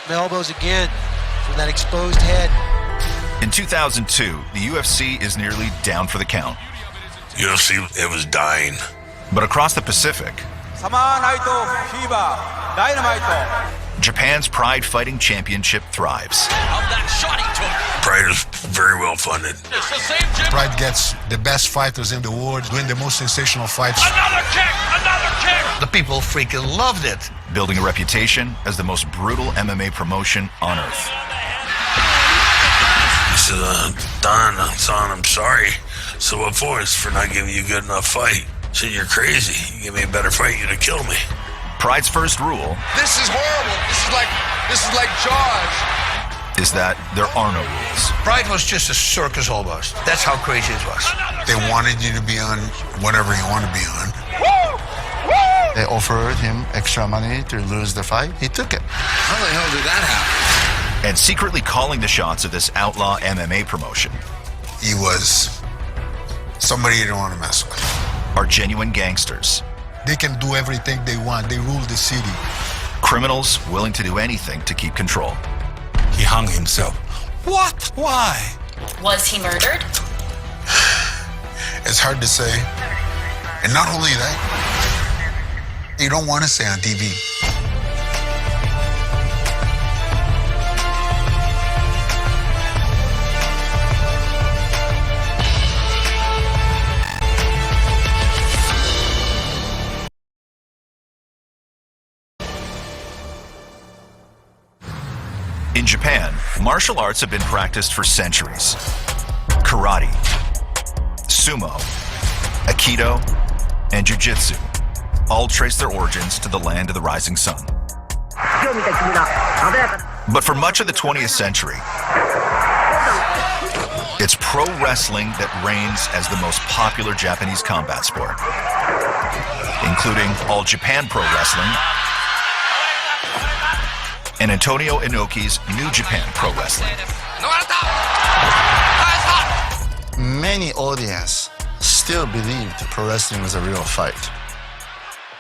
Elbows again from that exposed head. In 2002, the UFC is nearly down for the count. UFC, it was dying. But across the Pacific, Japan's Pride Fighting Championship thrives. Pride is very well funded. Pride gets the best fighters in the world, doing the most sensational fights. Another kick! Another kick! The people freaking loved it. Building a reputation as the most brutal MMA promotion on earth. He said, Don, son, I'm sorry. So what for? It's for not giving you a good enough fight. I said, you're crazy. You give me a better fight, you're gonna kill me. Pride's first rule. This is horrible. This is like Jaws. Is that there are no rules. Pride was just a circus almost. That's how crazy it was. They wanted you to be on whatever you want to be on. They offered him extra money to lose the fight. He took it. How the hell did that happen? And secretly calling the shots of this outlaw MMA promotion. He was somebody you don't want to mess with. Are genuine gangsters. They can do everything they want. They rule the city. Criminals willing to do anything to keep control. He hung himself. What? Why? Was he murdered? It's hard to say. And not only that, you don't want to say on TV. In Japan, martial arts have been practiced for centuries. Karate, sumo, aikido, and jiu-jitsu all trace their origins to the land of the rising sun. But for much of the 20th century, it's pro wrestling that reigns as the most popular Japanese combat sport, including All Japan Pro Wrestling and Antonio Inoki's New Japan Pro Wrestling. Many audience still believed pro wrestling was a real fight.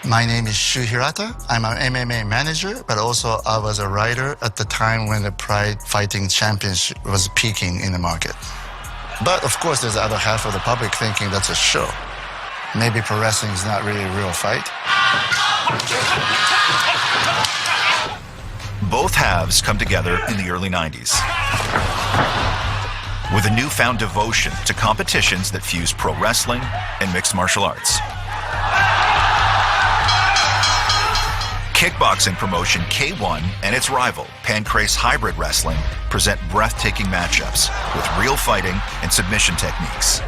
My name is Shu Hirata. I'm an MMA manager, but also I was a writer at the time when the Pride Fighting Championship was peaking in the market. But of course, there's the other half of the public thinking that's a show. Maybe pro wrestling is not really a real fight. Both halves come together in the early 90s with a newfound devotion to competitions that fuse pro wrestling and mixed martial arts. Kickboxing promotion K1 and its rival, Pancrase Hybrid Wrestling, present breathtaking matchups with real fighting and submission techniques.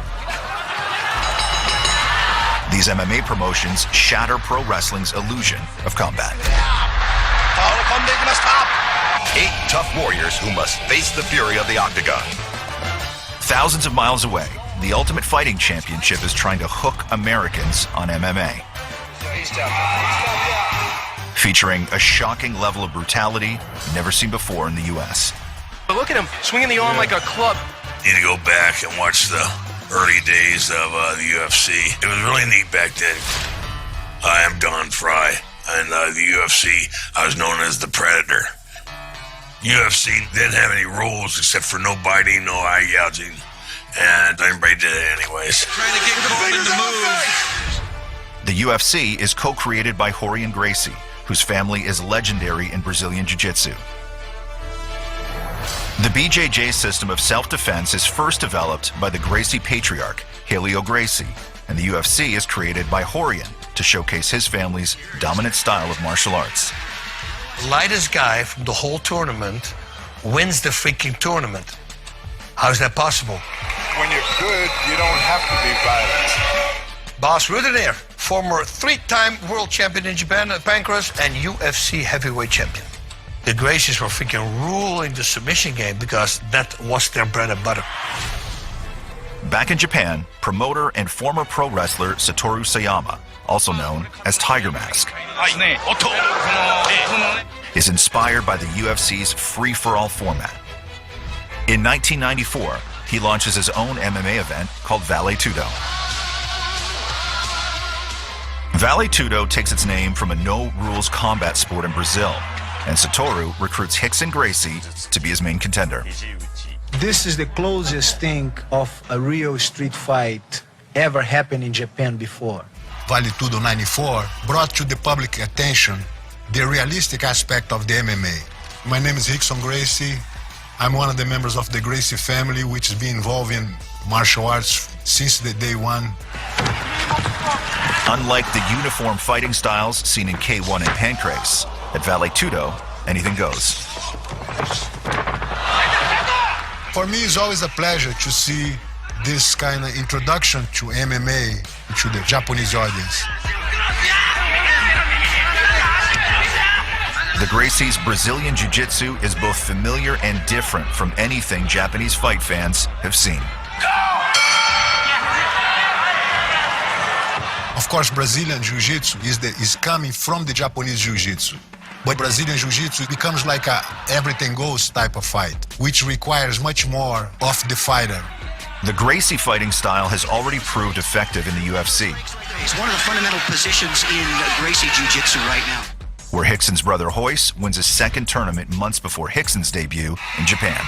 These MMA promotions shatter pro wrestling's illusion of combat. 8 tough warriors who must face the fury of the octagon. Thousands of miles away, the Ultimate Fighting Championship is trying to hook Americans on MMA. Featuring a shocking level of brutality never seen before in the U.S. But look at him, swinging the arm like a club. You need to go back and watch the early days of the UFC. It was really neat back then. I am Don Fry. And the UFC, I was known as the Predator. UFC didn't have any rules except for no biting, no eye gouging, and everybody did it anyways. Trying to get Coleman to move. The UFC is co-created by Rorion Gracie, whose family is legendary in Brazilian Jiu-Jitsu. The BJJ system of self-defense is first developed by the Gracie patriarch, Helio Gracie, and the UFC is created by Rorion to showcase his family's dominant style of martial arts. The lightest guy from the whole tournament wins the freaking tournament. How is that possible? When you're good, you don't have to be violent. Bas Rudener, former 3-time world champion in Japan at Pancrase and UFC heavyweight champion. The Gracies were freaking ruling the submission game because that was their bread and butter. Back in Japan, promoter and former pro wrestler Satoru Sayama, also known as Tiger Mask, is inspired by the UFC's free-for-all format. In 1994, he launches his own MMA event called Vale Tudo. Vale Tudo takes its name from a no-rules combat sport in Brazil and Satoru recruits Rickson Gracie to be his main contender. This is the closest thing of a real street fight ever happened in Japan before. Vale Tudo 94 brought to the public attention the realistic aspect of the MMA. My name is Rickson Gracie. I'm one of the members of the Gracie family, which has been involved in martial arts since the day one. Unlike the uniform fighting styles seen in K1 and Pancrase, at Vale Tudo, anything goes. For me, it's always a pleasure to see this kind of introduction to MMA to the Japanese audience. The Gracie's Brazilian Jiu-Jitsu is both familiar and different from anything Japanese fight fans have seen. Of course, Brazilian Jiu-Jitsu is coming from the Japanese Jiu-Jitsu. But Brazilian Jiu-Jitsu becomes like a everything goes type of fight, which requires much more of the fighter. The Gracie fighting style has already proved effective in the UFC. It's one of the fundamental positions in Gracie Jiu-Jitsu right now. Where Rickson's brother Royce wins a second tournament months before Rickson's debut in Japan.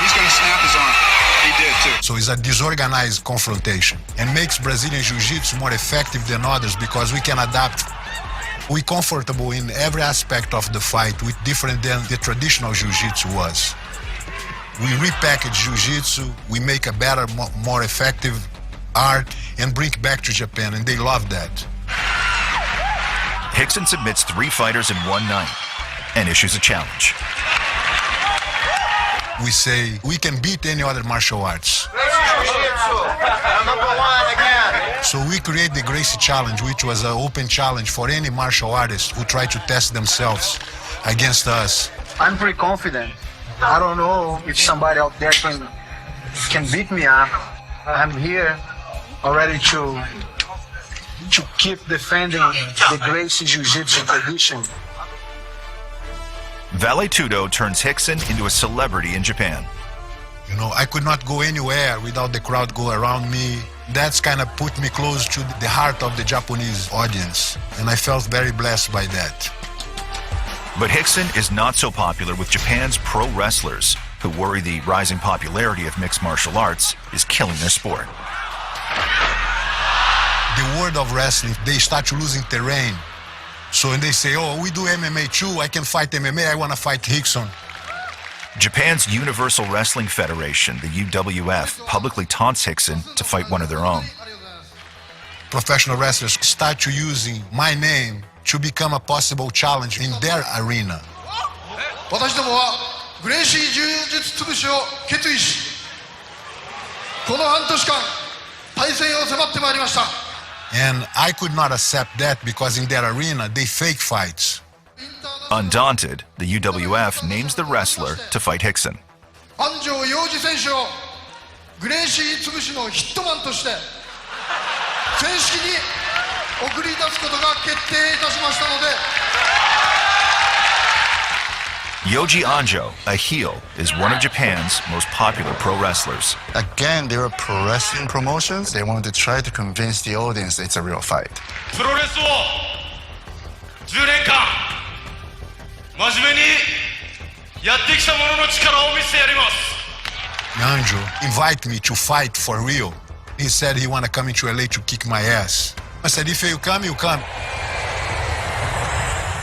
He's going to snap his arm. He did too. So it's a disorganized confrontation and makes Brazilian Jiu-Jitsu more effective than others because we can adapt. We're comfortable in every aspect of the fight, with different than the traditional Jiu-Jitsu was. We repackage Jiu-Jitsu, we make a better, more effective art and bring it back to Japan, and they love that. Rickson submits 3 fighters in one night and issues a challenge. We say we can beat any other martial arts. So we create the Gracie Challenge, which was an open challenge for any martial artist who try to test themselves against us. I'm pretty confident. I don't know if somebody out there can beat me up. I'm here already to keep defending the Gracie Jiu-Jitsu tradition. Vale Tudo turns Rickson into a celebrity in Japan. You know, I could not go anywhere without the crowd go around me. That's kind of put me close to the heart of the Japanese audience, and I felt very blessed by that. But Rickson is not so popular with Japan's pro wrestlers, who worry the rising popularity of mixed martial arts is killing their sport. The world of wrestling, they start losing terrain. So when they say, oh, we do MMA too, I can fight MMA, I want to fight Rickson. Japan's Universal Wrestling Federation, the UWF, publicly taunts Rickson to fight one of their own. Professional wrestlers start to using my name to become a possible challenge in their arena. And I could not accept that because in their arena, they fake fights. Undaunted, the UWF names the wrestler to fight Rickson. Yoji Anjo, a heel, is one of Japan's most popular pro wrestlers. Again, they were pro wrestling promotions. They wanted to try to convince the audience it's a real fight. Anjo invited me to fight for real. He said he want to come into LA to kick my ass. I said, if you come, you come.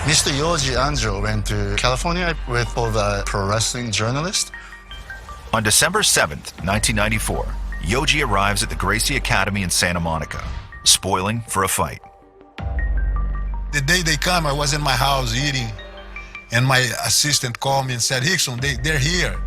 Mr. Yoji Anjo went to California with all the pro wrestling journalists. On December 7th, 1994, Yoji arrives at the Gracie Academy in Santa Monica, spoiling for a fight. The day they come, I was in my house eating, and my assistant called me and said, Rickson, they're here.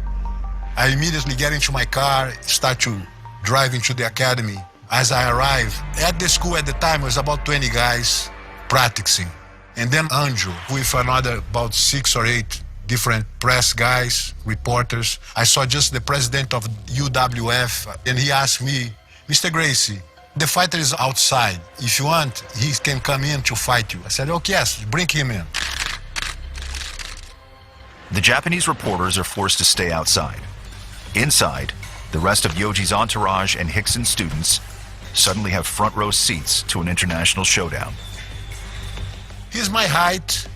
I immediately get into my car, start to drive into the academy. As I arrive, at the school at the time, it was about 20 guys practicing. And then Anjo, with another about 6 or 8 different press guys, reporters. I saw just the president of UWF, and he asked me, Mr. Gracie, the fighter is outside. If you want, he can come in to fight you. I said, okay, yes, bring him in. The Japanese reporters are forced to stay outside. Inside, the rest of Yoji's entourage and Rickson's students suddenly have front row seats to an international showdown. He's my height,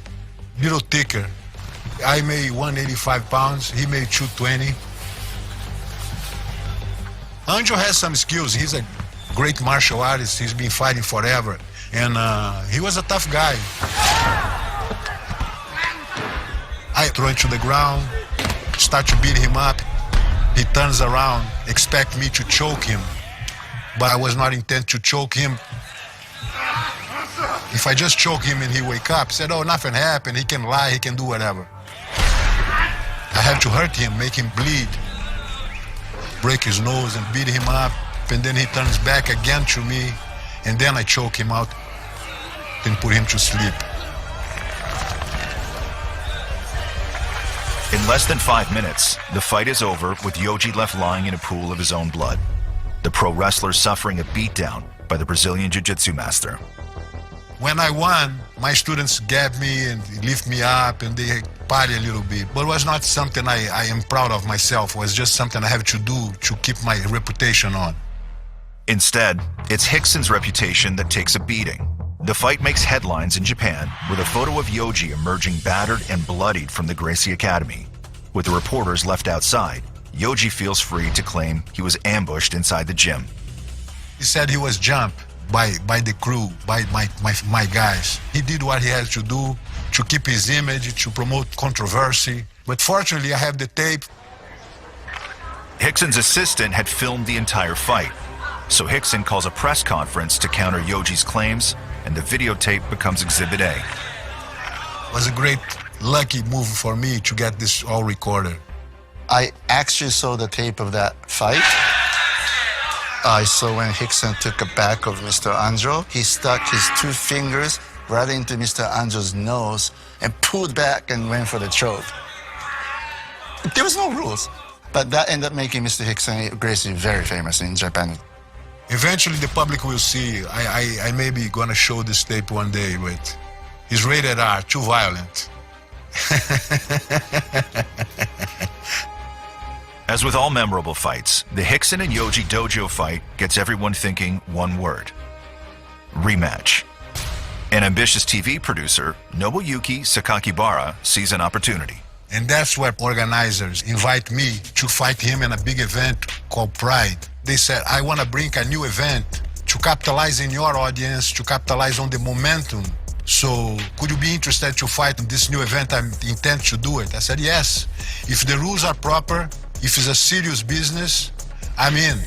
little thicker. I made 185 pounds. He made 220. Anjo has some skills. He's a great martial artist. He's been fighting forever. And he was a tough guy. I throw him to the ground, start to beat him up. He turns around, expect me to choke him. But I was not intent to choke him. If I just choke him and he wake up, said, oh, nothing happened, he can lie, he can do whatever. I had to hurt him, make him bleed, break his nose and beat him up, and then he turns back again to me, and then I choke him out and put him to sleep. In less than 5 minutes, the fight is over with Yoji left lying in a pool of his own blood. The pro wrestler suffering a beatdown by the Brazilian Jiu-Jitsu master. When I won, my students grabbed me and lift me up and they party a little bit. But it was not something I am proud of myself. It was just something I have to do to keep my reputation on. Instead, it's Rickson's reputation that takes a beating. The fight makes headlines in Japan with a photo of Yoji emerging battered and bloodied from the Gracie Academy. With the reporters left outside, Yoji feels free to claim he was ambushed inside the gym. He said he was jumped by the crew, by my guys. He did what he had to do to keep his image, to promote controversy. But fortunately, I have the tape. Rickson's assistant had filmed the entire fight, so Rickson calls a press conference to counter Yoji's claims, and the videotape becomes Exhibit A. It was a great, lucky move for me to get this all recorded. I actually saw the tape of that fight. I saw when Rickson took a back of Mr. Anjo. He stuck his 2 fingers right into Mr. Anjo's nose and pulled back and went for the choke. There was no rules, but that ended up making Mr. Rickson Gracie very famous in Japan. Eventually, the public will see. I may be going to show this tape one day, but it's rated R, too violent. As with all memorable fights, the Rickson and Yoji dojo fight gets everyone thinking one word: rematch. An ambitious TV producer, Nobuyuki Sakakibara, sees an opportunity. And that's where organizers invite me to fight him in a big event called Pride. They said, I want to bring a new event to capitalize in your audience, to capitalize on the momentum. So could you be interested to fight in this new event? I intend to do it. I said, yes. If the rules are proper, if it's a serious business, I'm in.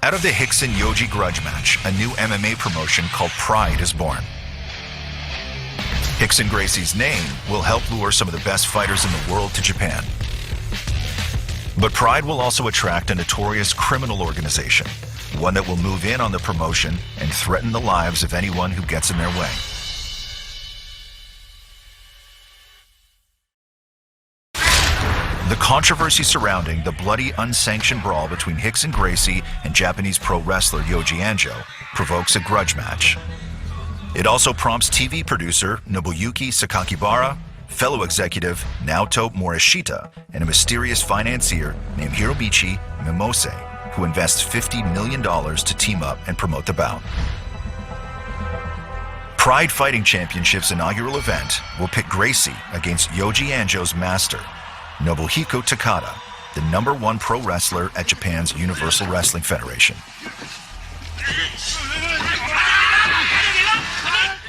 Out of the Rickson-Yoji grudge match, a new MMA promotion called Pride is born. Rickson Gracie's name will help lure some of the best fighters in the world to Japan. But Pride will also attract a notorious criminal organization, one that will move in on the promotion and threaten the lives of anyone who gets in their way. The controversy surrounding the bloody, unsanctioned brawl between Rickson Gracie and Japanese pro wrestler Yoji Anjo provokes a grudge match. It also prompts TV producer Nobuyuki Sakakibara, fellow executive Naoto Morishita, and a mysterious financier named Hiromichi Mimose, who invests $50 million to team up and promote the bout. Pride Fighting Championship's inaugural event will pit Gracie against Yoji Anjo's master, Nobuhiko Takada, the #1 pro wrestler at Japan's Universal Wrestling Federation.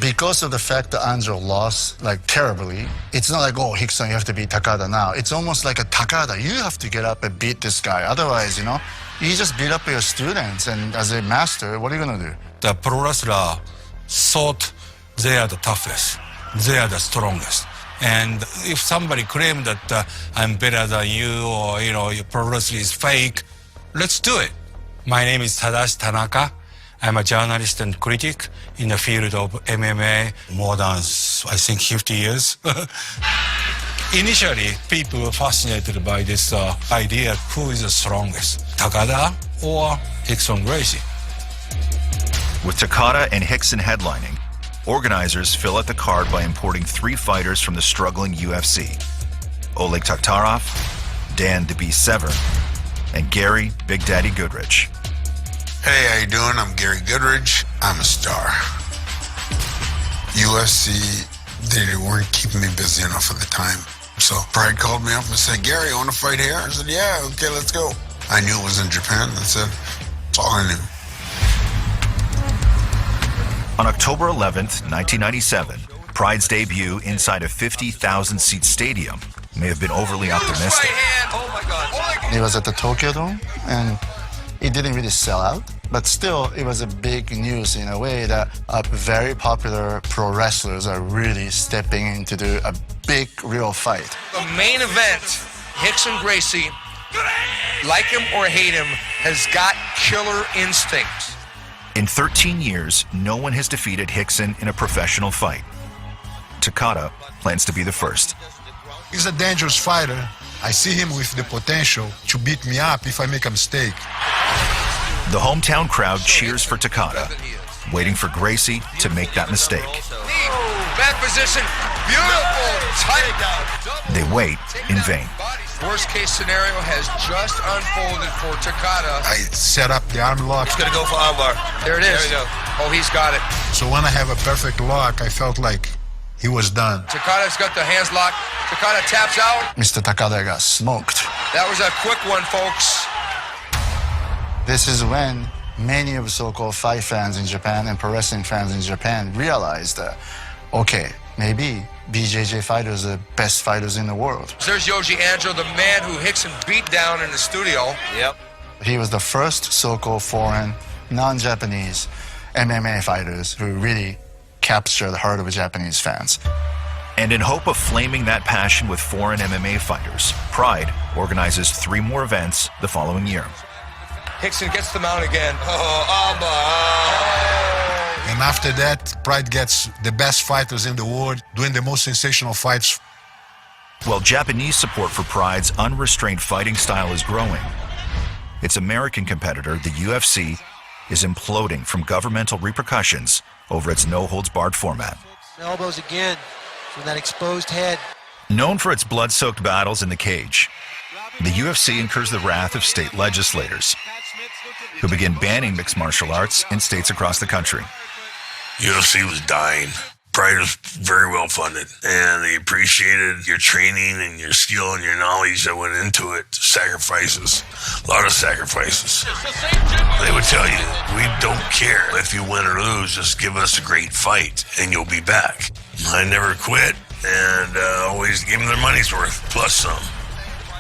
Because of the fact that Anjo lost terribly, it's not like, oh, Rickson, you have to beat Takada now. It's almost like a Takada, you have to get up and beat this guy. Otherwise, you just beat up your students, and as a master, what are you going to do? The pro wrestler thought they are the toughest, they are the strongest. And if somebody claimed that I'm better than you, or your pro wrestling is fake, let's do it. My name is Tadashi Tanaka. I'm a journalist and critic in the field of MMA more than, I think, 50 years. Initially, people were fascinated by this idea, who is the strongest, Takada or Rickson Gracie? With Takada and Rickson headlining, organizers fill out the card by importing 3 fighters from the struggling UFC: Oleg Taktarov, Dan "The Beast" Severn, and Gary "Big Daddy" Goodrich. Hey, how you doing? I'm Gary Goodrich. I'm a star. UFC They weren't keeping me busy enough at the time. So Pride called me up and said, Gary, you want to fight here? I said, yeah, okay, let's go. I knew it was in Japan. That's it. That's all I knew. On October 11th, 1997, Pride's debut inside a 50,000-seat stadium may have been overly optimistic. It was at the Tokyo Dome, and it didn't really sell out. But still, it was a big news in a way that very popular pro wrestlers are really stepping in to do a big, real fight. The main event, Rickson Gracie, like him or hate him, has got killer instincts. In 13 years, no one has defeated Rickson in a professional fight. Takada plans to be the first. He's a dangerous fighter. I see him with the potential to beat me up if I make a mistake. The hometown crowd cheers for Takada, waiting for Gracie to make that mistake. Bad position, beautiful, tight. They wait in vain. Worst case scenario has just unfolded for Takada. I set up the arm lock. He's gonna go for armbar. There it is. There we go. Oh, he's got it. So when I have a perfect lock, I felt like he was done. Takada's got the hands locked. Takada taps out. Mr. Takada got smoked. That was a quick one, folks. This is when many of so-called fight fans in Japan and pro wrestling fans in Japan realized that, okay, maybe BJJ fighters are the best fighters in the world. There's Yoji Andro, the man who Rickson beat down in the studio. Yep. He was the first so-called foreign, non-Japanese MMA fighters who really captured the heart of Japanese fans. And in hope of flaming that passion with foreign MMA fighters, Pride organizes 3 more events the following year. Rickson gets the mount again. And after that, Pride gets the best fighters in the world doing the most sensational fights. While Japanese support for Pride's unrestrained fighting style is growing, its American competitor, the UFC, is imploding from governmental repercussions over its no-holds-barred format. Elbows again from that exposed head. Known for its blood-soaked battles in the cage, the UFC incurs the wrath of state legislators, who begin banning mixed martial arts in states across the country. UFC was dying. Pride was very well funded, and they appreciated your training and your skill and your knowledge that went into it. Sacrifices, a lot of sacrifices. They would tell you, we don't care if you win or lose, just give us a great fight and you'll be back. I never quit, and always give them their money's worth, plus some.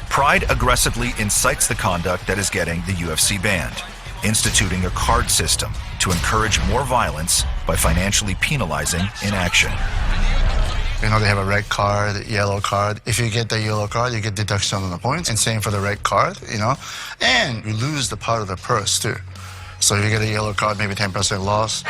Pride aggressively incites the conduct that is getting the UFC banned, instituting a card system to encourage more violence by financially penalizing inaction. You know, they have a red card, yellow card. If you get the yellow card, you get deduction on the points, and same for the red card, you know. And you lose the part of the purse, too. So if you get a yellow card, maybe 10% loss.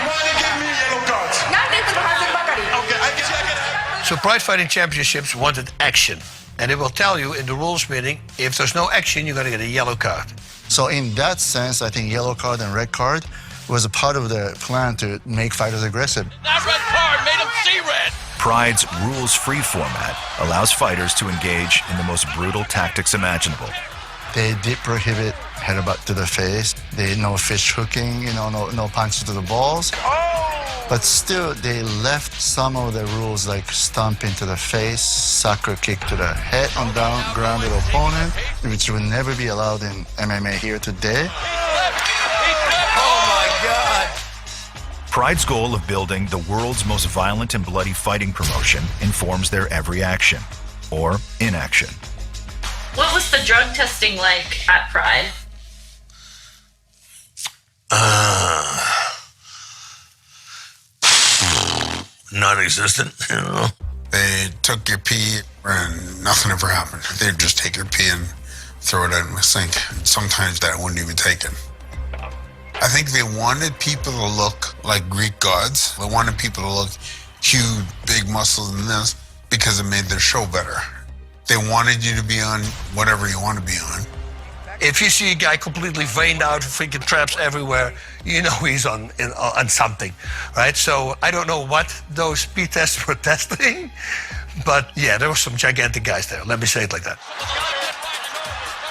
So Pride Fighting Championships wanted action. And it will tell you in the rules meeting, if there's no action, you're going to get a yellow card. So in that sense, I think yellow card and red card was a part of the plan to make fighters aggressive. That red card made him see red. Pride's rules-free format allows fighters to engage in the most brutal tactics imaginable. They did prohibit headbutt to the face. They no fish hooking, you know, no punches to the balls. But still, they left some of the rules like stomp into the face, sucker kick to the head on down grounded opponent, which would never be allowed in MMA here today. Oh my God! Pride's goal of building the world's most violent and bloody fighting promotion informs their every action, or inaction. What was the drug testing like at Pride? Non-existent, you know. They took your pee and nothing ever happened. They'd just take your pee and throw it in the sink. Sometimes that wouldn't even take it. I think they wanted people to look like Greek gods. They wanted people to look huge, big muscles and this because it made their show better. They wanted you to be on whatever you want to be on. If you see a guy completely veined out, freaking traps everywhere, you know he's on something, right? So I don't know what those pee tests were testing, but yeah, there were some gigantic guys there. Let me say it like that.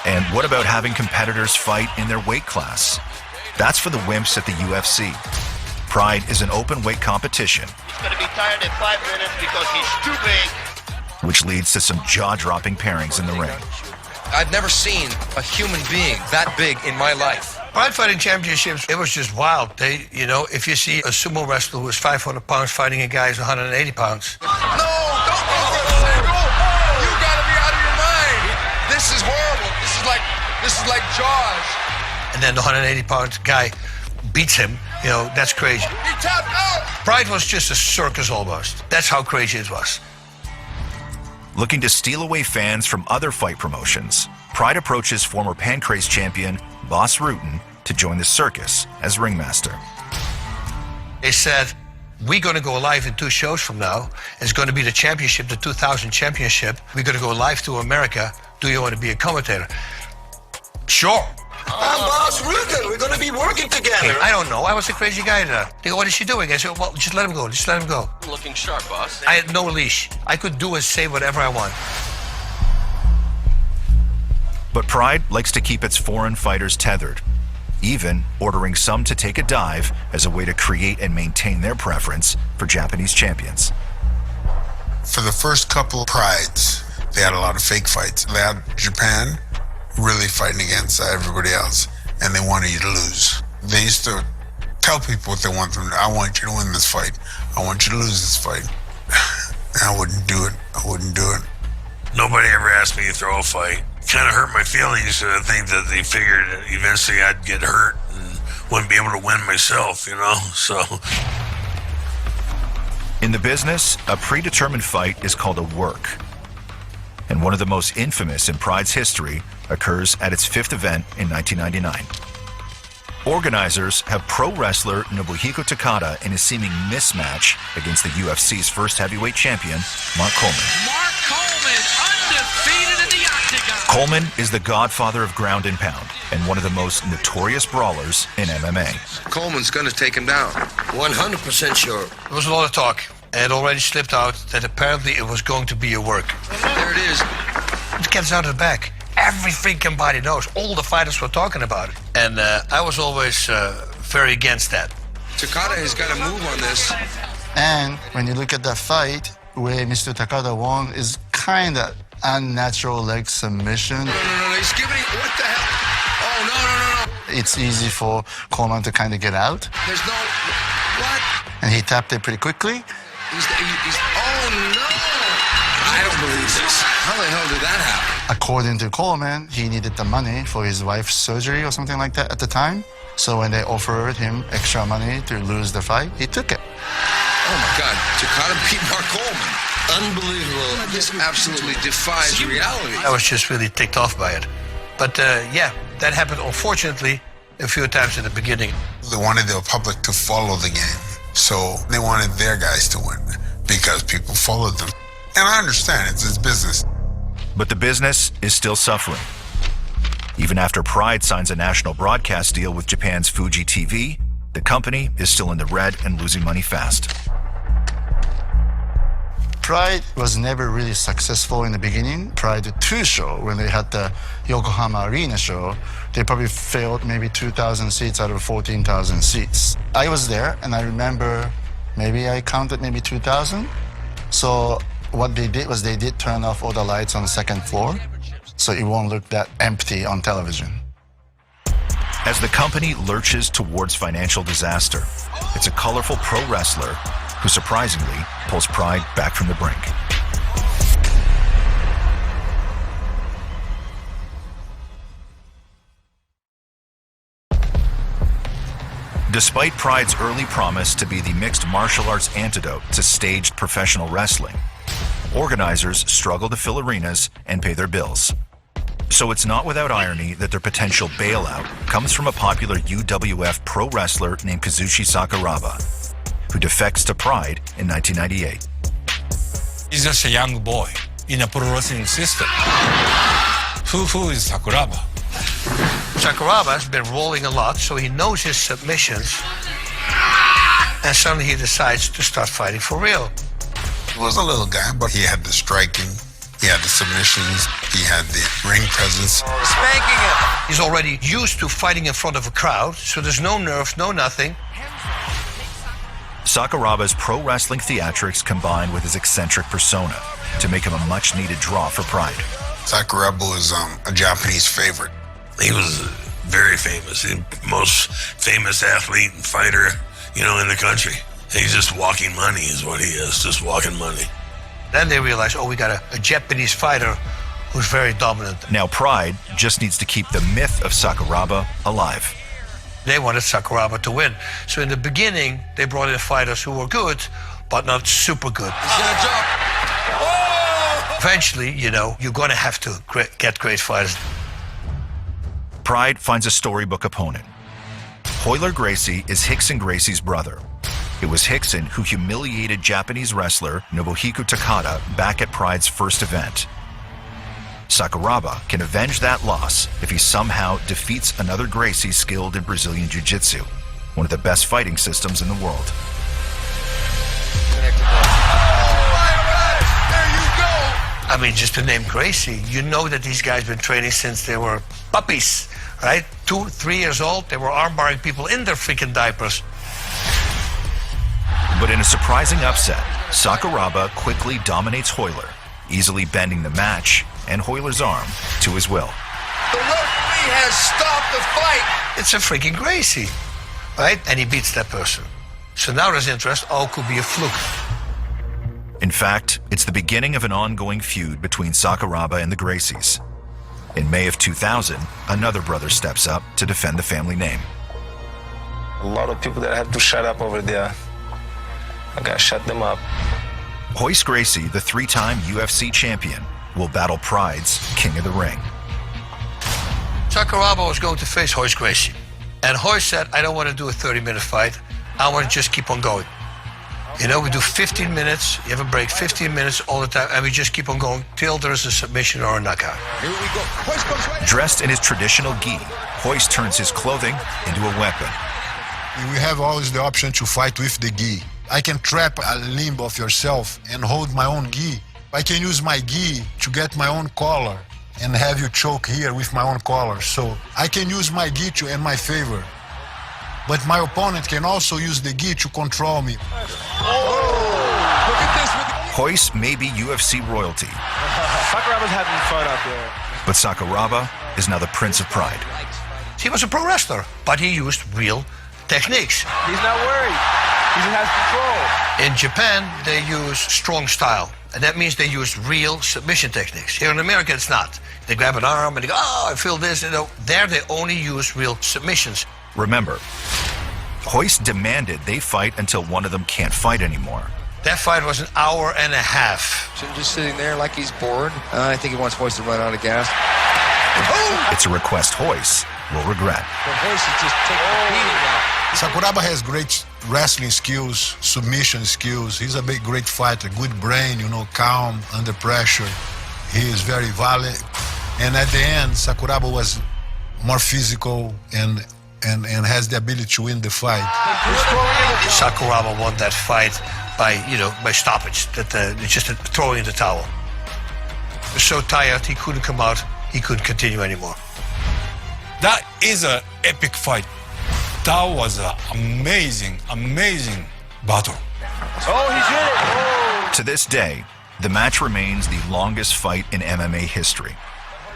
And what about having competitors fight in their weight class? That's for the wimps at the UFC. Pride is an open weight competition. He's going to be tired in 5 minutes because he's too big. Which leads to some jaw-dropping pairings in the ring. I've never seen a human being that big in my life. Pride Fighting Championships, it was just wild. If you see a sumo wrestler who is 500 pounds fighting a guy who's 180 pounds. No, don't go there. You gotta be out of your mind. This is horrible. This is like Jaws. And then the 180-pound guy beats him. That's crazy. He tapped out. Pride was just a circus almost. That's how crazy it was. Looking to steal away fans from other fight promotions, Pride approaches former Pancrase champion Boss Rutan to join the circus as ringmaster. They said, we're going to go live in 2 shows from now. It's going to be the championship, the 2000 championship. We're going to go live to America. Do you want to be a commentator? Sure. I'm Boss Rutan. We're going to be working together. Hey, I don't know. I was a crazy guy there. They go, what is she doing? I said, well, just let him go. Just let him go. Looking sharp, boss. I had no leash. I could do and say whatever I want. But Pride likes to keep its foreign fighters tethered, even ordering some to take a dive as a way to create and maintain their preference for Japanese champions. For the first couple of Prides, they had a lot of fake fights. They had Japan really fighting against everybody else, and they wanted you to lose. They used to tell people what they want them to do. I want you to win this fight. I want you to lose this fight. I wouldn't do it. I wouldn't do it. Nobody ever asked me to throw a fight. Kind of hurt my feelings. I think that they figured eventually I'd get hurt and wouldn't be able to win myself, so. In the business, a predetermined fight is called a work. And one of the most infamous in Pride's history occurs at its 5th event in 1999. Organizers have pro wrestler Nobuhiko Takada in a seeming mismatch against the UFC's first heavyweight champion, Mark Coleman. Mark Coleman, undefeated in the octagon. Coleman is the godfather of ground and pound and one of the most notorious brawlers in MMA. Coleman's going to take him down. 100% sure. There was a lot of talk. It already slipped out that apparently it was going to be a work. There it is. It gets out of the back. Every freaking body knows. All the fighters were talking about it. And I was always very against that. Takada has got to move on this. And when you look at that fight, where Mr. Takada won is kind of unnatural leg submission. No, he's giving it, what the hell? Oh, no. It's easy for Coleman to kind of get out. There's no, what? And he tapped it pretty quickly. He's oh no! I don't believe this. How the hell did that happen? According to Coleman, he needed the money for his wife's surgery or something like that at the time. So when they offered him extra money to lose the fight, he took it. Oh my God, Takada beat Mark Coleman. Unbelievable. This absolutely defies reality. I was just really ticked off by it. But yeah, that happened unfortunately a few times in the beginning. They wanted the public to follow the game. So they wanted their guys to win because people followed them. And I understand, it's business. But the business is still suffering. Even after Pride signs a national broadcast deal with Japan's Fuji TV, the company is still in the red and losing money fast. Pride was never really successful in the beginning. Pride 2 show, when they had the Yokohama Arena show, they probably filled maybe 2,000 seats out of 14,000 seats. I was there, and I remember maybe I counted maybe 2,000. So what they did was they did turn off all the lights on the second floor, so it won't look that empty on television. As the company lurches towards financial disaster, it's a colorful pro wrestler who surprisingly pulls Pride back from the brink. Despite Pride's early promise to be the mixed martial arts antidote to staged professional wrestling, organizers struggle to fill arenas and pay their bills. So it's not without irony that their potential bailout comes from a popular UWF pro wrestler named Kazushi Sakuraba, who defects to Pride in 1998. He's just a young boy in a pro wrestling system. Who is Sakuraba? Sakuraba has been rolling a lot, so he knows his submissions. And suddenly he decides to start fighting for real. He was a little guy, but he had the striking, he had the submissions, he had the ring presence. Spanking him. He's already used to fighting in front of a crowd, so there's no nerves, no nothing. Sakuraba's pro wrestling theatrics combined with his eccentric persona to make him a much-needed draw for Pride. Sakuraba was a Japanese favorite. He was very famous, the most famous athlete and fighter, in the country. He's just walking money is what he is, just walking money. Then they realized, we got a Japanese fighter who's very dominant. Now Pride just needs to keep the myth of Sakuraba alive. They wanted Sakuraba to win. So in the beginning, they brought in fighters who were good, but not super good. He's gonna jump. Oh! Eventually, you're going to have to get great fighters. Pride finds a storybook opponent. Royler Gracie is Rickson Gracie's brother. It was Rickson who humiliated Japanese wrestler Nobuhiko Takada back at Pride's first event. Sakuraba can avenge that loss if he somehow defeats another Gracie skilled in Brazilian Jiu-Jitsu, one of the best fighting systems in the world. I mean, just the name Gracie, you know that these guys been training since they were puppies, right? 2, 3 years old, they were armbarring people in their freaking diapers. But in a surprising upset, Sakuraba quickly dominates Royler, easily bending the match and Royler's arm to his will. The referee has stopped the fight. It's a freaking Gracie, right? And he beats that person. So now there's interest, could be a fluke. In fact, it's the beginning of an ongoing feud between Sakuraba and the Gracies. In May of 2000, another brother steps up to defend the family name. A lot of people that have to shut up over there. I gotta shut them up. Royce Gracie, the 3-time UFC champion, will battle Pride's King of the Ring. Sakuraba was going to face Royce Gracie. And Royce said, I don't want to do a 30-minute fight. I want to just keep on going. We do 15 minutes, you have a break, 15 minutes all the time, and we just keep on going till there's a submission or a knockout. Here we go. Royce comes right. Dressed in his traditional gi, Royce turns his clothing into a weapon. We have always the option to fight with the gi. I can trap a limb of yourself and hold my own gi. I can use my gi to get my own collar and have you choke here with my own collar. So I can use my gi in my favor. But my opponent can also use the gi to control me. Oh, look at this. Royce may be UFC royalty. Sakuraba's having fun out there. But Sakuraba is now the Prince of Pride. He was a pro wrestler, but he used real techniques. He's not worried. He has control. In Japan, they use strong style. And that means they use real submission techniques. Here in America, it's not. They grab an arm and they go, I feel this. There they only use real submissions. Remember, Royce demanded they fight until one of them can't fight anymore. That fight was an hour and a half. So just sitting there like he's bored. I think he wants Royce to run out of gas. It's a request Royce will regret. But Royce is just taking a beating now. Sakuraba has great wrestling skills, submission skills. He's a great fighter, good brain, calm under pressure. He is very violent. And at the end, Sakuraba was more physical and has the ability to win the fight. Sakuraba won that fight by stoppage, just throwing in the towel. He was so tired, he couldn't come out, he couldn't continue anymore. That is an epic fight. That was an amazing, amazing battle. Oh, he did it. Oh. To this day, the match remains the longest fight in MMA history.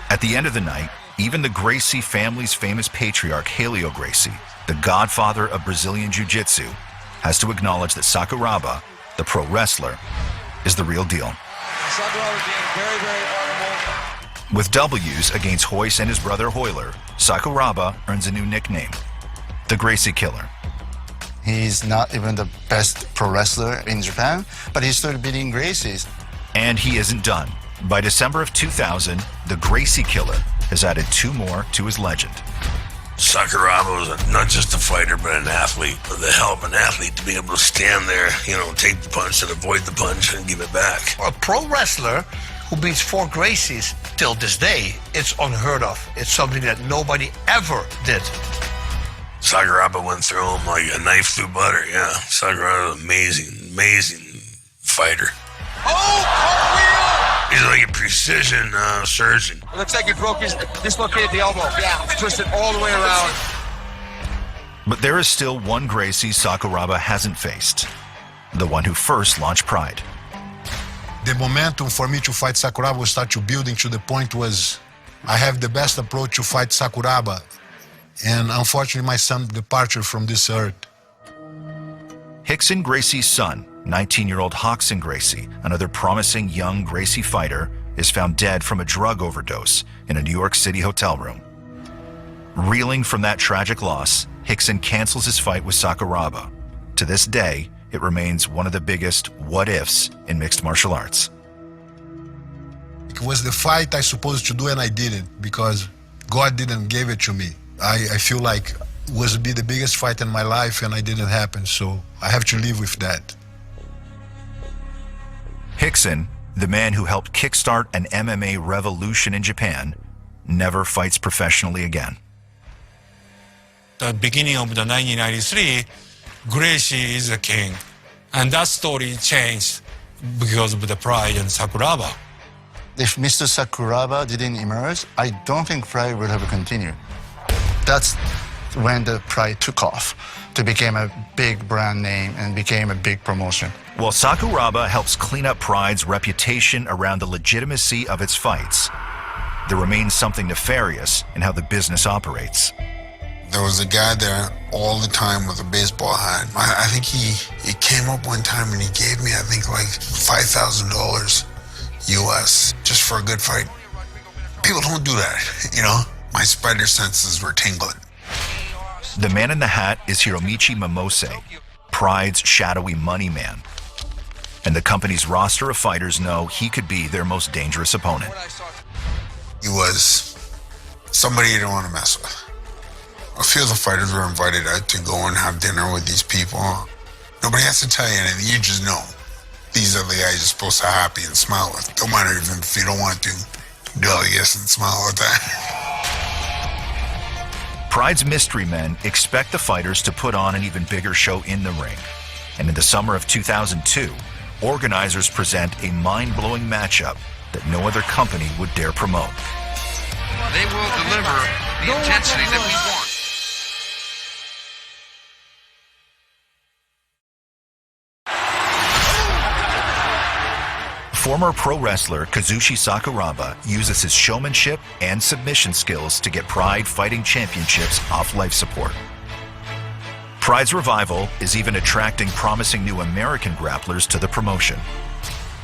At the end of the night, even the Gracie family's famous patriarch, Helio Gracie, the godfather of Brazilian Jiu-Jitsu, has to acknowledge that Sakuraba, the pro wrestler, is the real deal. Sakuraba being very, very honorable. With W's against Royce and his brother Royler, Sakuraba earns a new nickname, the Gracie Killer. He's not even the best pro wrestler in Japan, but he's still beating Gracies. And he isn't done. By December of 2000, the Gracie Killer has added 2 more to his legend. Sakuraba was not just a fighter, but an athlete. The hell of an athlete to be able to stand there, take the punch and avoid the punch and give it back. A pro wrestler who beats 4 Gracies till this day, it's unheard of. It's something that nobody ever did. Sakuraba went through him like a knife through butter, yeah. Sakuraba was an amazing fighter. Oh, cartwheel! He's like a precision surgeon. Looks like he dislocated the elbow. Yeah, twisted all the way around. But there is still one Gracie Sakuraba hasn't faced, the one who first launched Pride. The momentum for me to fight Sakuraba was start to building to the point was I have the best approach to fight Sakuraba. And unfortunately, my son departed from this earth. Rickson Gracie's son, 19-year-old Rickson Gracie, another promising young Gracie fighter, is found dead from a drug overdose in a New York City hotel room. Reeling from that tragic loss, Rickson cancels his fight with Sakuraba. To this day, it remains one of the biggest what-ifs in mixed martial arts. It was the fight I supposed to do and I didn't because God didn't give it to me. I feel like it was be the biggest fight in my life and it didn't happen, so I have to live with that. Rickson, the man who helped kickstart an MMA revolution in Japan, never fights professionally again. The beginning of the 1993, Gracie is the king. And that story changed because of the Pride and Sakuraba. If Mr. Sakuraba didn't emerge, I don't think Pride would have continued. That's when the Pride took off to become a big brand name and became a big promotion. While Sakuraba helps clean up Pride's reputation around the legitimacy of its fights, there remains something nefarious in how the business operates. There was a guy there all the time with a baseball hat. I think he came up one time and he gave me, I think, like $5,000 US just for a good fight. People don't do that, you know? My spider senses were tingling. The man in the hat is Hiromichi Momose, Pride's shadowy money man. And the company's roster of fighters know he could be their most dangerous opponent. He was somebody you don't want to mess with. A few of the fighters were invited out to go and have dinner with these people. Nobody has to tell you anything, you just know. These are the guys you're supposed to happy and smile with. Don't matter even if you don't want to. Do all you guess and smile with that. Pride's mystery men expect the fighters to put on an even bigger show in the ring. And in the summer of 2002, organizers present a mind-blowing matchup that no other company would dare promote. They will deliver the intensity that we want. Former pro wrestler Kazushi Sakuraba uses his showmanship and submission skills to get Pride Fighting Championships off life support. Pride's revival is even attracting promising new American grapplers to the promotion.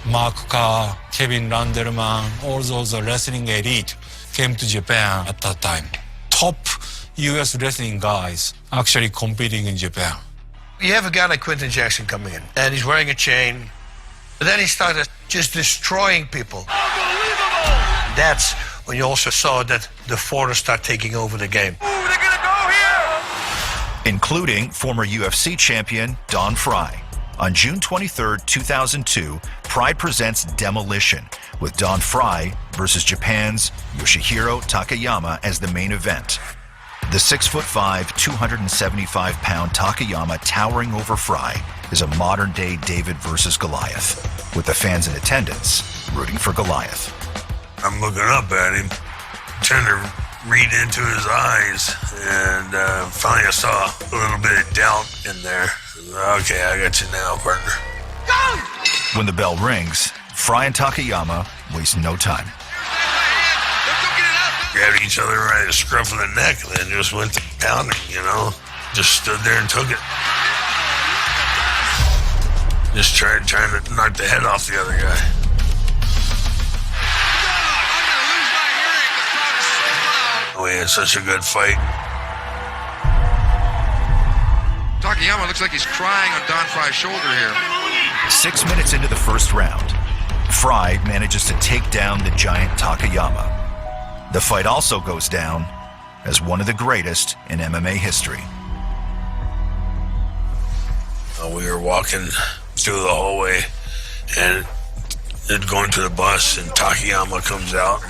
Mark Carr, Kevin Randleman, all those wrestling elite came to Japan at that time. Top US wrestling guys actually competing in Japan. You have a guy like Quinton Jackson coming in, and he's wearing a chain, but then he started just destroying people. Unbelievable! That's when you also saw that the foreigners start taking over the game. Ooh, they're gonna go here! Including former UFC champion Don Frye. On June 23, 2002, Pride presents Demolition, with Don Frye versus Japan's Yoshihiro Takayama as the main event. The 6'5", 275-pound Takayama towering over Frye is a modern-day David versus Goliath, with the fans in attendance rooting for Goliath. I'm looking up at him, trying to read into his eyes, and finally I saw a little bit of doubt in there. Okay, I got you now, partner. Go! When the bell rings, Frye and Takayama waste no time. Grabbed each other right at the scruff of the neck and then just went to pounding, you know? Just stood there and took it. Just trying to knock the head off the other guy. We had such a good fight. Takayama looks like he's crying on Don Frye's shoulder here. 6 minutes into the first round, Frye manages to take down the giant Takayama. The fight also goes down as one of the greatest in MMA history. We were walking through the hallway and going to the bus, and Takayama comes out,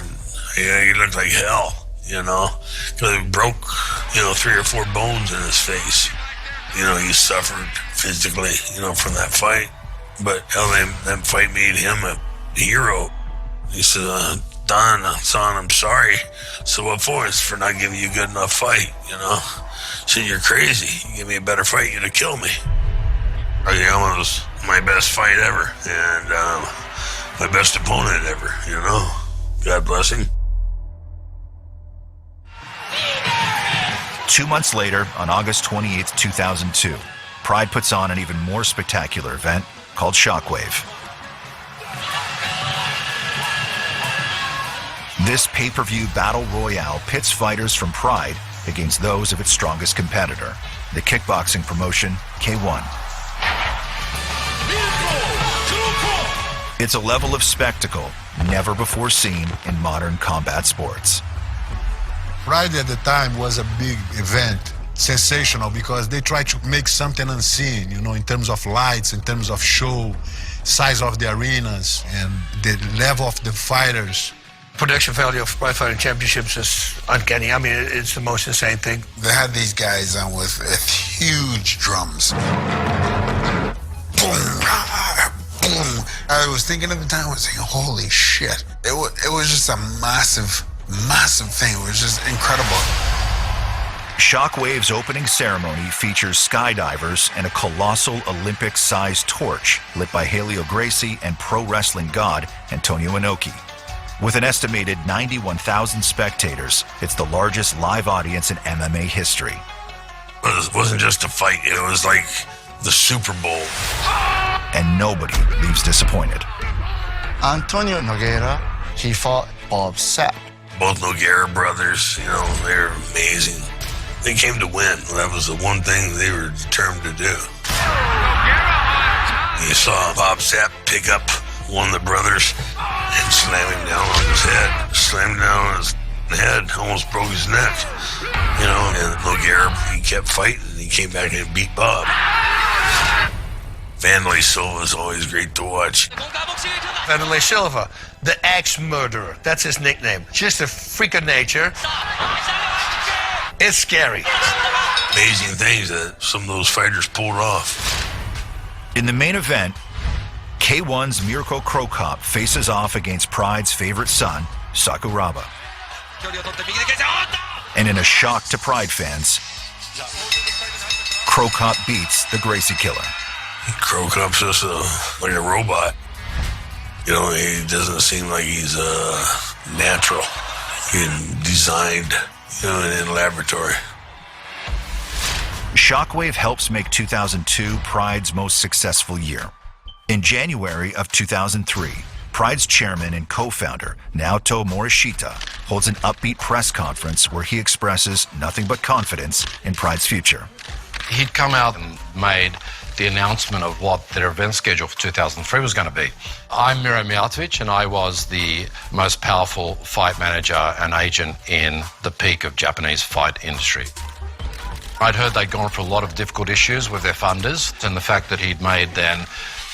and he looked like hell, you know, because he broke, 3 or 4 bones in his face. He suffered physically, from that fight. But hell, that fight made him a hero. He said, Don, son, I'm sorry. So what for? It's for not giving you a good enough fight, Said, you're crazy. You give me a better fight, you'd have killed me. Akiyama was my best fight ever, and my best opponent ever, you know. God bless him. 2 months later, on August 28, 2002, Pride puts on an even more spectacular event called Shockwave. This pay-per-view battle royale pits fighters from Pride against those of its strongest competitor, the kickboxing promotion K1. It's a level of spectacle never before seen in modern combat sports. Pride at the time was a big event, sensational, because they tried to make something unseen, you know, in terms of lights, in terms of show, size of the arenas, and the level of the fighters. Production value of Pride Fighting Championships is uncanny. I mean, it's the most insane thing. They had these guys on with huge drums. Boom, boom. I was thinking at the time, I was saying, holy shit. It was just a massive thing. It was just incredible. Shockwave's opening ceremony features skydivers and a colossal Olympic-sized torch lit by Helio Gracie and pro wrestling god Antonio Inoki. With an estimated 91,000 spectators, it's the largest live audience in MMA history. It wasn't just a fight, it was like the Super Bowl. And nobody leaves disappointed. Antonio Nogueira, he fought Bob Sapp. Both Nogueira brothers, you know, they're amazing. They came to win. That was the one thing they were determined to do. You saw Bob Sapp pick up one of the brothers and slam him down on his head. Slammed him down on his head, almost broke his neck. You know, and Nogueira, he kept fighting. He came back and beat Bob. Vanderlei Silva is always great to watch. Vanderlei Silva, the ex-murderer. That's his nickname. Just a freak of nature. It's scary. Amazing things that some of those fighters pulled off. In the main event, K1's Mirko Cro Cop faces off against Pride's favorite son, Sakuraba. And in a shock to Pride fans, Cro Cop beats the Gracie Killer. Cro Cop's just like a robot. You know, he doesn't seem like he's natural. He's designed, you know, in a laboratory. Shockwave helps make 2002 Pride's most successful year. In January of 2003, Pride's chairman and co-founder, Naoto Morishita, holds an upbeat press conference where he expresses nothing but confidence in Pride's future. He'd come out and made the announcement of what their event schedule for 2003 was going to be. I'm Miro Mijatovic, and I was the most powerful fight manager and agent in the peak of Japanese fight industry. I'd heard they'd gone through a lot of difficult issues with their funders, and the fact that he'd made then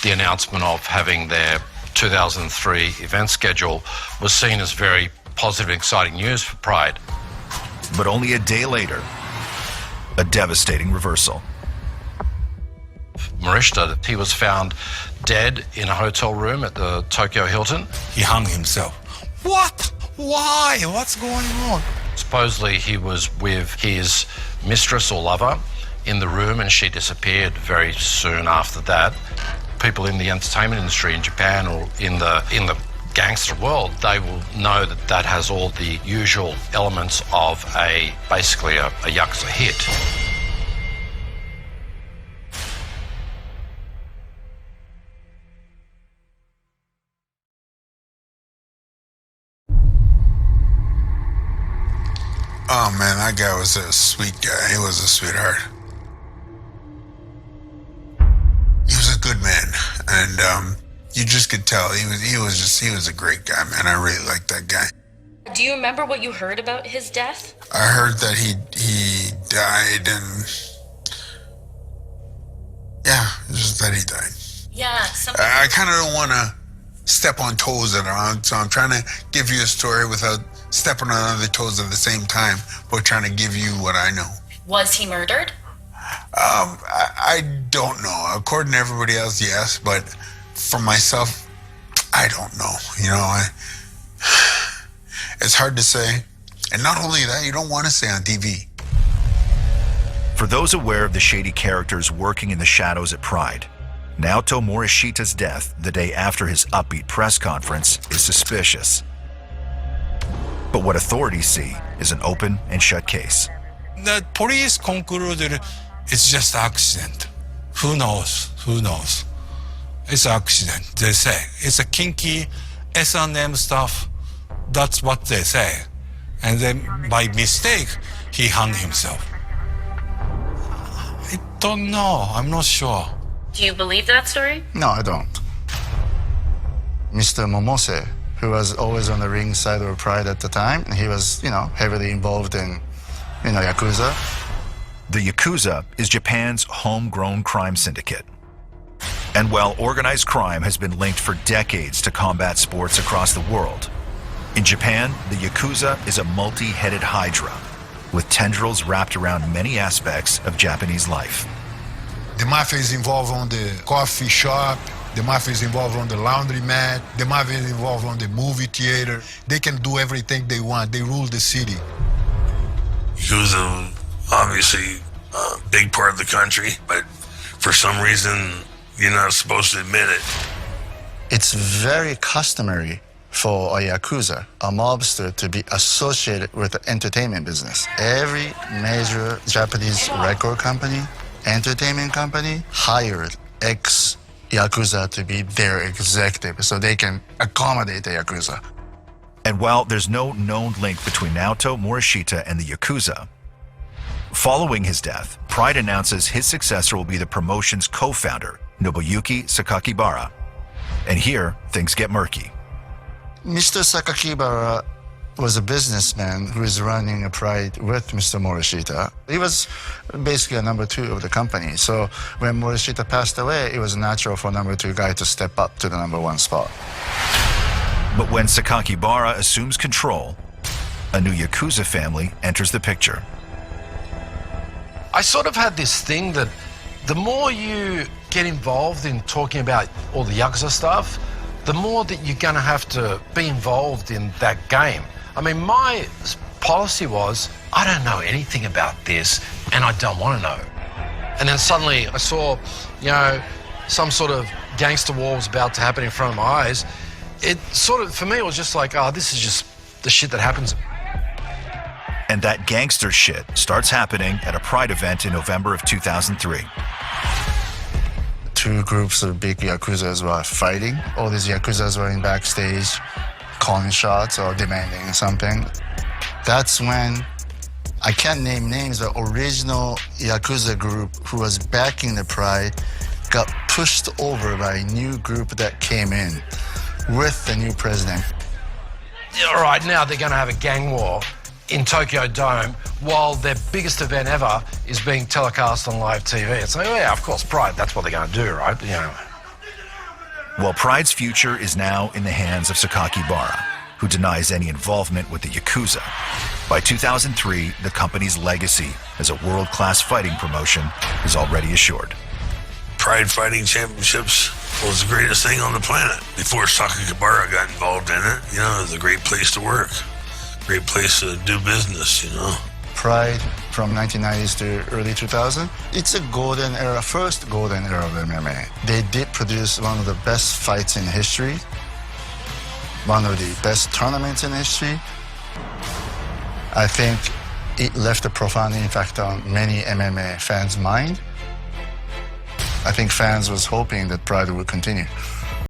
the announcement of having their 2003 event schedule was seen as very positive and exciting news for Pride. But only a day later, a devastating reversal. Morishita, he was found dead in a hotel room at the Tokyo Hilton. He hung himself. What? Why? What's going on? Supposedly he was with his mistress or lover in the room, and she disappeared very soon after that. People in the entertainment industry in Japan or in the gangster world, they will know that that has all the usual elements of basically a yakuza hit. Oh man, that guy was a sweet guy. He was a sweetheart. He was a good man, and you just could tell he was a great guy, man. I really liked that guy. Do you remember what you heard about his death? I heard that he died, and yeah, it's just that he died. Yeah, I kind of don't want to step on toes around, so I'm trying to give you a story without stepping on other toes at the same time, but trying to give you what I know. Was he murdered? I don't know. According to everybody else, yes, but for myself, I don't know. You know, it's hard to say. And not only that, you don't want to say on TV. For those aware of the shady characters working in the shadows at Pride, Naoto Morishita's death the day after his upbeat press conference is suspicious. But what authorities see is an open and shut case. The police concluded it's just accident. Who knows? Who knows? It's accident, they say. It's a kinky S&M stuff. That's what they say. And then by mistake, he hung himself. I don't know. I'm not sure. Do you believe that story? No, I don't. Mr. Momose, who was always on the ring side of Pride at the time, he was, heavily involved in, Yakuza. The Yakuza is Japan's homegrown crime syndicate. And while organized crime has been linked for decades to combat sports across the world, in Japan, the Yakuza is a multi-headed hydra with tendrils wrapped around many aspects of Japanese life. The mafia is involved on the coffee shop. The mafia is involved on the laundromat. The mafia is involved on the movie theater. They can do everything they want. They rule the city. Yakuza, obviously, a big part of the country, but for some reason, you're not supposed to admit it. It's very customary for a Yakuza, a mobster, to be associated with the entertainment business. Every major Japanese record company, entertainment company, hired ex-Yakuza to be their executive so they can accommodate the Yakuza. And while there's no known link between Naoto Morishita and the Yakuza, following his death, Pride announces his successor will be the promotion's co-founder, Nobuyuki Sakakibara. And here, things get murky. Mr. Sakakibara was a businessman who was running a Pride with Mr. Morishita. He was basically a number two of the company. So when Morishita passed away, it was natural for number two guy to step up to the number one spot. But when Sakakibara assumes control, a new Yakuza family enters the picture. I sort of had this thing that the more you get involved in talking about all the Yakuza stuff, the more that you're going to have to be involved in that game. I mean, my policy was, I don't know anything about this, and I don't want to know. And then suddenly I saw, some sort of gangster war was about to happen in front of my eyes. It sort of, for me, it was just like, this is just the shit that happens. And that gangster shit starts happening at a Pride event in November of 2003. Two groups of big Yakuzas were fighting. All these Yakuzas were in backstage, calling shots or demanding something. That's when, I can't name names, but original Yakuza group who was backing the Pride got pushed over by a new group that came in with the new president. All right, now they're going to have a gang war in Tokyo Dome while their biggest event ever is being telecast on live TV. It's like, yeah, of course, Pride, that's what they're going to do, right? Well, Pride's future is now in the hands of Sakakibara, who denies any involvement with the Yakuza. By 2003, the company's legacy as a world-class fighting promotion is already assured. Pride Fighting Championships was the greatest thing on the planet. Before Sakakibara got involved in it, it was a great place to work. Great place to do business, Pride from 1990s to early 2000. It's a golden era, first golden era of MMA. They did produce one of the best fights in history, one of the best tournaments in history. I think it left a profound impact on many MMA fans' mind. I think fans was hoping that Pride would continue.